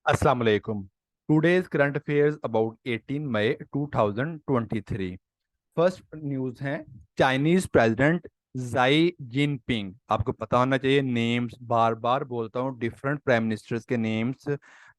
Assalamu alaikum. Today's current affairs about 18 May 2023. First news है Chinese president Xi Jinping. आपको पता होना चाहिए नेम्स, बार बार बोलता हूँ, डिफरेंट प्राइम मिनिस्टर्स के नेम्स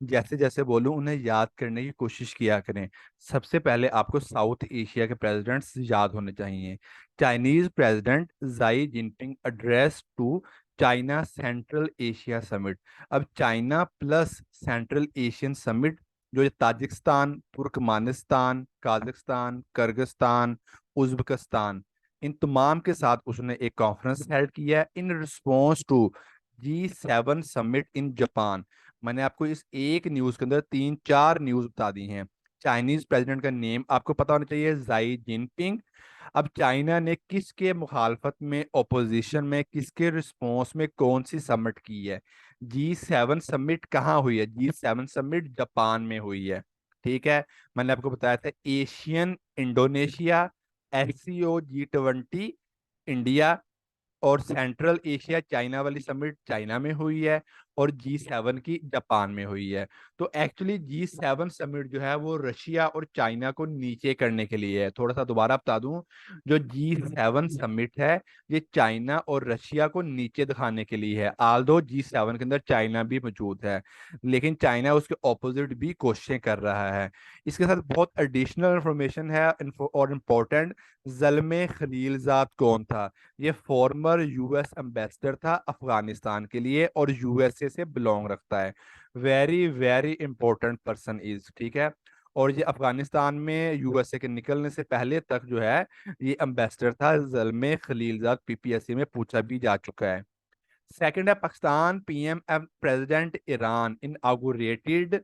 जैसे जैसे बोलूं उन्हें याद करने की कोशिश किया करें। सबसे पहले आपको साउथ एशिया के प्रेसिडेंट्स याद होने चाहिए। Chinese president Xi Jinping address to China Central Asia summit. अब China plus Central Asian summit जो ये Tajikistan, Turkmenistan, Kazakhstan, Kyrgyzstan, Uzbekistan, इन तमाम के साथ उसने एक कॉन्फ्रेंस हेल्ड किया है in response to G7 summit in Japan. मैंने आपको इस एक न्यूज के अंदर तीन चार न्यूज बता दी हैं। चाइनीज प्रेसिडेंट का नेम आपको पता होना चाहिए, जाई जिनपिंग। अब चाइना ने किसके मुखालफत में, ओपोजिशन में, किसके रिस्पॉन्स में कौन सी समिट की है? G7 समिट कहाँ हुई है? G7 समिट जापान में हुई है। ठीक है, मैंने आपको बताया था Asian Indonesia, SCO G20 India, और सेंट्रल एशिया चाइना वाली समिट चाइना में हुई है, और G7 की जापान में हुई है। तो एक्चुअली G7 समिट जो है वो रशिया और चाइना को नीचे करने के लिए है। थोड़ा सा दोबारा बता दूं, जो G7 समिट है ये चाइना और रशिया को नीचे दिखाने के लिए है। आल्दो G7 के अंदर चाइना भी मौजूद है, लेकिन चाइना उसके ऑपोजिट भी कोशिशें कर रहा है। इसके साथ बहुत एडिशनल इंफॉर्मेशन है और इम्पोर्टेंट। जल्मे खलीलजाद कौन था? ये फॉर्मर US एम्बेसडर था अफगानिस्तान के लिए और USA से बिलोंग रखता है। Very very important person is, ठीक है। और ये अफगानिस्तान में USA के निकलने से पहले तक जो है ये एम्बेसडर था। जल्मे खलीलजाद PPSC में पूछा भी जा चुका है। सेकंड है Pakistan PM president Iran inaugurated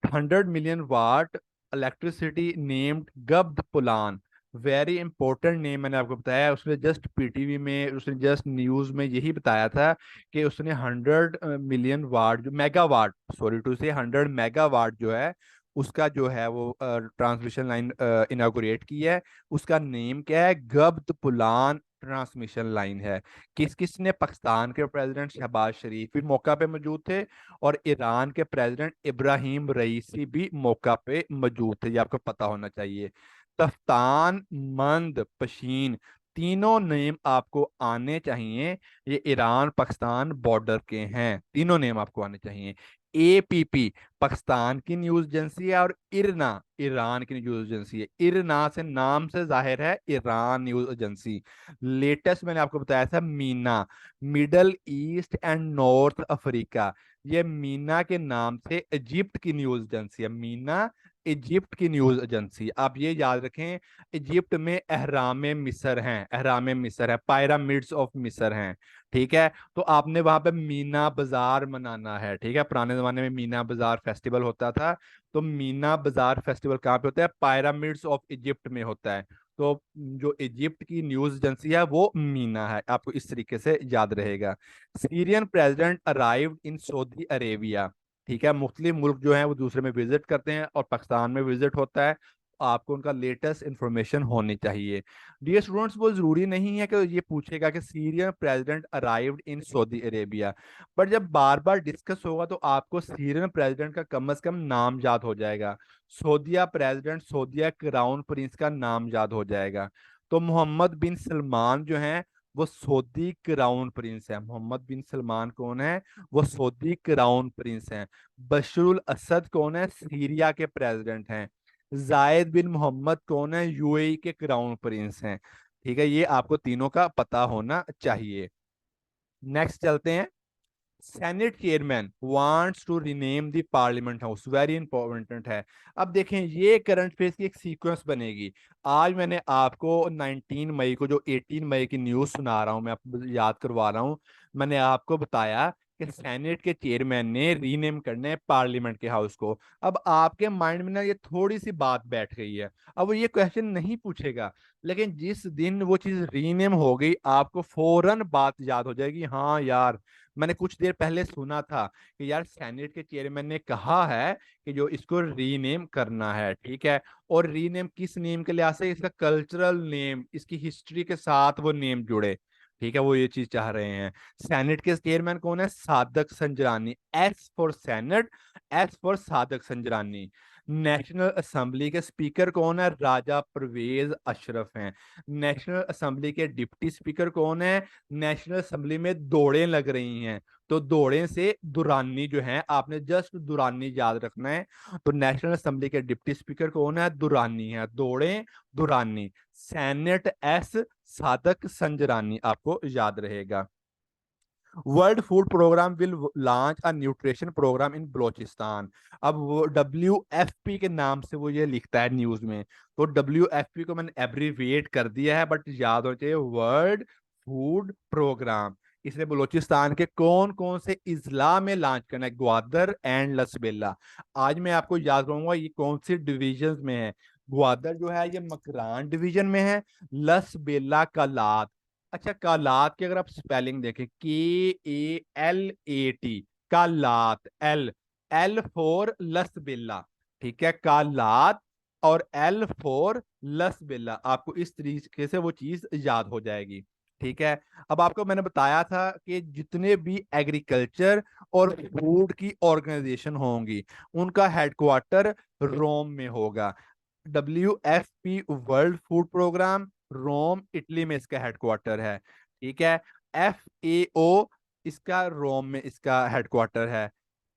100 million watt electricity named Gabd Polan. Very important name मैंने आपको बताया। उसने जस्ट PTV में, उसने जस्ट न्यूज में यही बताया था कि उसने 100 million watt जो मेगावाट, सॉरी टू से 100 मेगावाट जो है उसका जो है वो ट्रांसमिशन लाइन इनागुरेट की है। उसका नेम क्या है? गब्द पुलान ट्रांसमिशन लाइन है। किस किस ने? पाकिस्तान के प्रेसिडेंट शहबाज शरीफ भी मौका पे मौजूद थे, और ईरान के प्रेसिडेंट इब्राहिम रईसी भी मौका पे मौजूद थे। ये आपको पता होना चाहिए। तफ्तान, मंद, पशीन, तीनों नेम आपको आने चाहिए। ये ईरान पाकिस्तान बॉर्डर के हैं, तीनों नेम आपको आने चाहिए। APP पाकिस्तान की न्यूज एजेंसी है, और इरना ईरान की न्यूज एजेंसी है। इरना से नाम से जाहिर है ईरान न्यूज एजेंसी। लेटेस्ट मैंने आपको बताया था Meena, middle east and north Africa. ये मीना के नाम से इजिप्ट की न्यूज एजेंसी है। मीना इजिप्ट की न्यूज एजेंसी, आप ये याद रखें। इजिप्ट में अहराम मिस्र हैं, अहराम मिस्र है, पायरामिड्स ऑफ मिस्र हैं। ठीक है, तो आपने वहां पे मीना बाजार मनाना है। ठीक है, पुराने जमाने में मीना बाजार फेस्टिवल होता था। तो मीना बाजार फेस्टिवल कहाँ पे होता है? पायरामिड्स ऑफ इजिप्ट में होता है। तो जो इजिप्ट की न्यूज एजेंसी है वो मीना है, आपको इस तरीके से याद रहेगा। Syrian president arrived in Saudi Arabia. ठीक है, मुख्तलिफ मुल्क जो है वो दूसरे में विजिट करते हैं, और पाकिस्तान में विजिट होता है। आपको उनका लेटेस्ट इंफॉर्मेशन होनी चाहिए। डियर स्टूडेंट्स, वो जरूरी नहीं है कि ये पूछेगा कि Syrian president arrived in Saudi Arabia, पर जब बार बार डिस्कस होगा तो आपको सीरियन प्रेसिडेंट का कम से कम नाम याद हो जाएगा। सऊदीया प्रेसिडेंट, सऊदीया क्राउन प्रिंस का नाम याद हो जाएगा। तो मोहम्मद बिन सलमान जो है वो सऊदी क्राउन प्रिंस है। मोहम्मद बिन सलमान कौन है? वो सऊदी क्राउन प्रिंस हैं। बशरुल असद कौन है? सीरिया के प्रेसिडेंट हैं। जायद बिन मोहम्मद कौन है? UAE के क्राउन प्रिंस हैं। ठीक है, ये आपको तीनों का पता होना चाहिए। नेक्स्ट चलते हैं। Senate chairman wants to rename the parliament house, very important है। अब देखें, ये करंट अफेयर्स की एक सीक्वेंस बनेगी। आज मैंने आपको 19 मई को जो 18 मई की न्यूज सुना रहा हूं, मैं आपको याद करवा रहा हूं। मैंने आपको बताया कि सेनेट के चेयरमैन ने रीनेम करना है पार्लियामेंट के हाउस को। अब आपके माइंड में ना ये थोड़ी सी बात बैठ गई है। अब वो ये क्वेश्चन नहीं पूछेगा, लेकिन जिस दिन वो चीज रीनेम हो गई आपको फौरन बात याद हो जाएगी। हाँ यार, मैंने कुछ देर पहले सुना था कि यार सेनेट के चेयरमैन ने कहा है कि जो इसको रीनेम करना है। ठीक है, और रीनेम किस नेम के लिहाज से? इसका कल्चरल नेम, इसकी हिस्ट्री के साथ वो नेम जुड़े। ठीक है, वो ये चीज चाह रहे हैं। सेनेट के चेयरमैन कौन है? Sadiq Sanjrani, S for senate, S for Sadiq Sanjrani. National assembly के स्पीकर कौन है? राजा परवेज अशरफ हैं। नेशनल असेंबली के डिप्टी स्पीकर कौन है? नेशनल असेंबली में दौड़ें लग रही हैं, तो दौड़ें से दुरानी जो है, आपने जस्ट दुरानी याद रखना है। तो नेशनल असेंबली के डिप्टी स्पीकर कौन है? दुरानी है, दौड़ें दुरानी। सेनेट एस सादक संजरानी, आपको याद रहेगा। World food programme will launch a nutrition programme in Balochistan. अब वो WFP के नाम से वो ये लिखता है न्यूज में, तो WFP को मैंने एब्रीविएट कर दिया है, बट याद होना चाहिए वर्ल्ड फूड प्रोग्राम। इसने बलोचिस्तान के कौन कौन से इजला में लॉन्च करना है? ग्वादर एंड लसबेला। आज मैं आपको याद करूंगा ये कौन सी डिविजन में है। ग्वादर जो है ये मकरान डिवीजन में है, लसबेला कलात। अच्छा, कालात की अगर आप स्पेलिंग देखें, KALAT, Kalat, L, L for Lasbela. ठीक है, कालात और एल फोर लसबेला, आपको इस तरीके से वो चीज याद हो जाएगी। ठीक है। अब आपको मैंने बताया था कि जितने भी एग्रीकल्चर और फूड की ऑर्गेनाइजेशन होंगी उनका हेडक्वार्टर रोम में होगा। WFP world food programme, Rome Italy में इसका हेडक्वार्टर है। ठीक है। FAO इसका रोम में इसका हेडक्वार्टर है।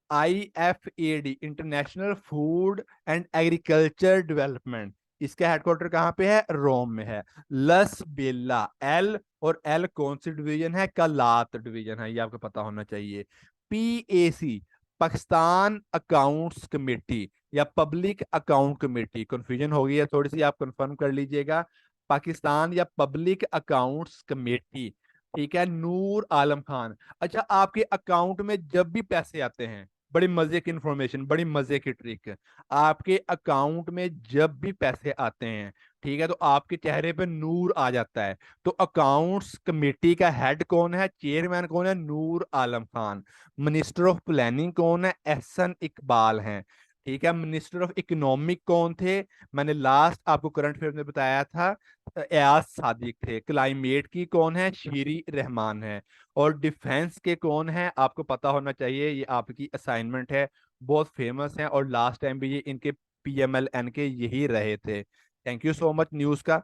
IFAD international food and agriculture development, इसका हेडक्वार्टर कहाँ पे है? रोम में है। लस बेला, एल और एल कौन सी डिवीजन है? कलात डिवीजन है, ये आपको पता होना चाहिए। PAC पाकिस्तान अकाउंट्स कमेटी या पब्लिक अकाउंट कमेटी, कंफ्यूजन हो गई है थोड़ी सी, आप कंफर्म कर लीजिएगा। पाकिस्तान या पब्लिक अकाउंट्स कमेटी। ठीक है। नूर आलम खान। अच्छा, आपके अकाउंट में जब भी पैसे आते हैं, बड़ी मजे की इंफॉर्मेशन, बड़ी मजे की ट्रिक, आपके अकाउंट में जब भी पैसे आते हैं, ठीक है, तो आपके चेहरे पे नूर आ जाता है। तो अकाउंट्स कमेटी का हेड कौन है? चेयरमैन कौन है? Noor Alam Khan. Minister of planning कौन है? एहसन इकबाल हैं। ठीक है। मिनिस्टर ऑफ इकोनॉमिक कौन थे? मैंने लास्ट आपको करंट अफेयर में बताया था, एयाज सादिक थे। क्लाइमेट की कौन है? शीरी रहमान है। और डिफेंस के कौन है? आपको पता होना चाहिए, ये आपकी असाइनमेंट है, बहुत फेमस है, और लास्ट टाइम भी ये इनके PMLN के यही रहे थे। Thank you so much news का।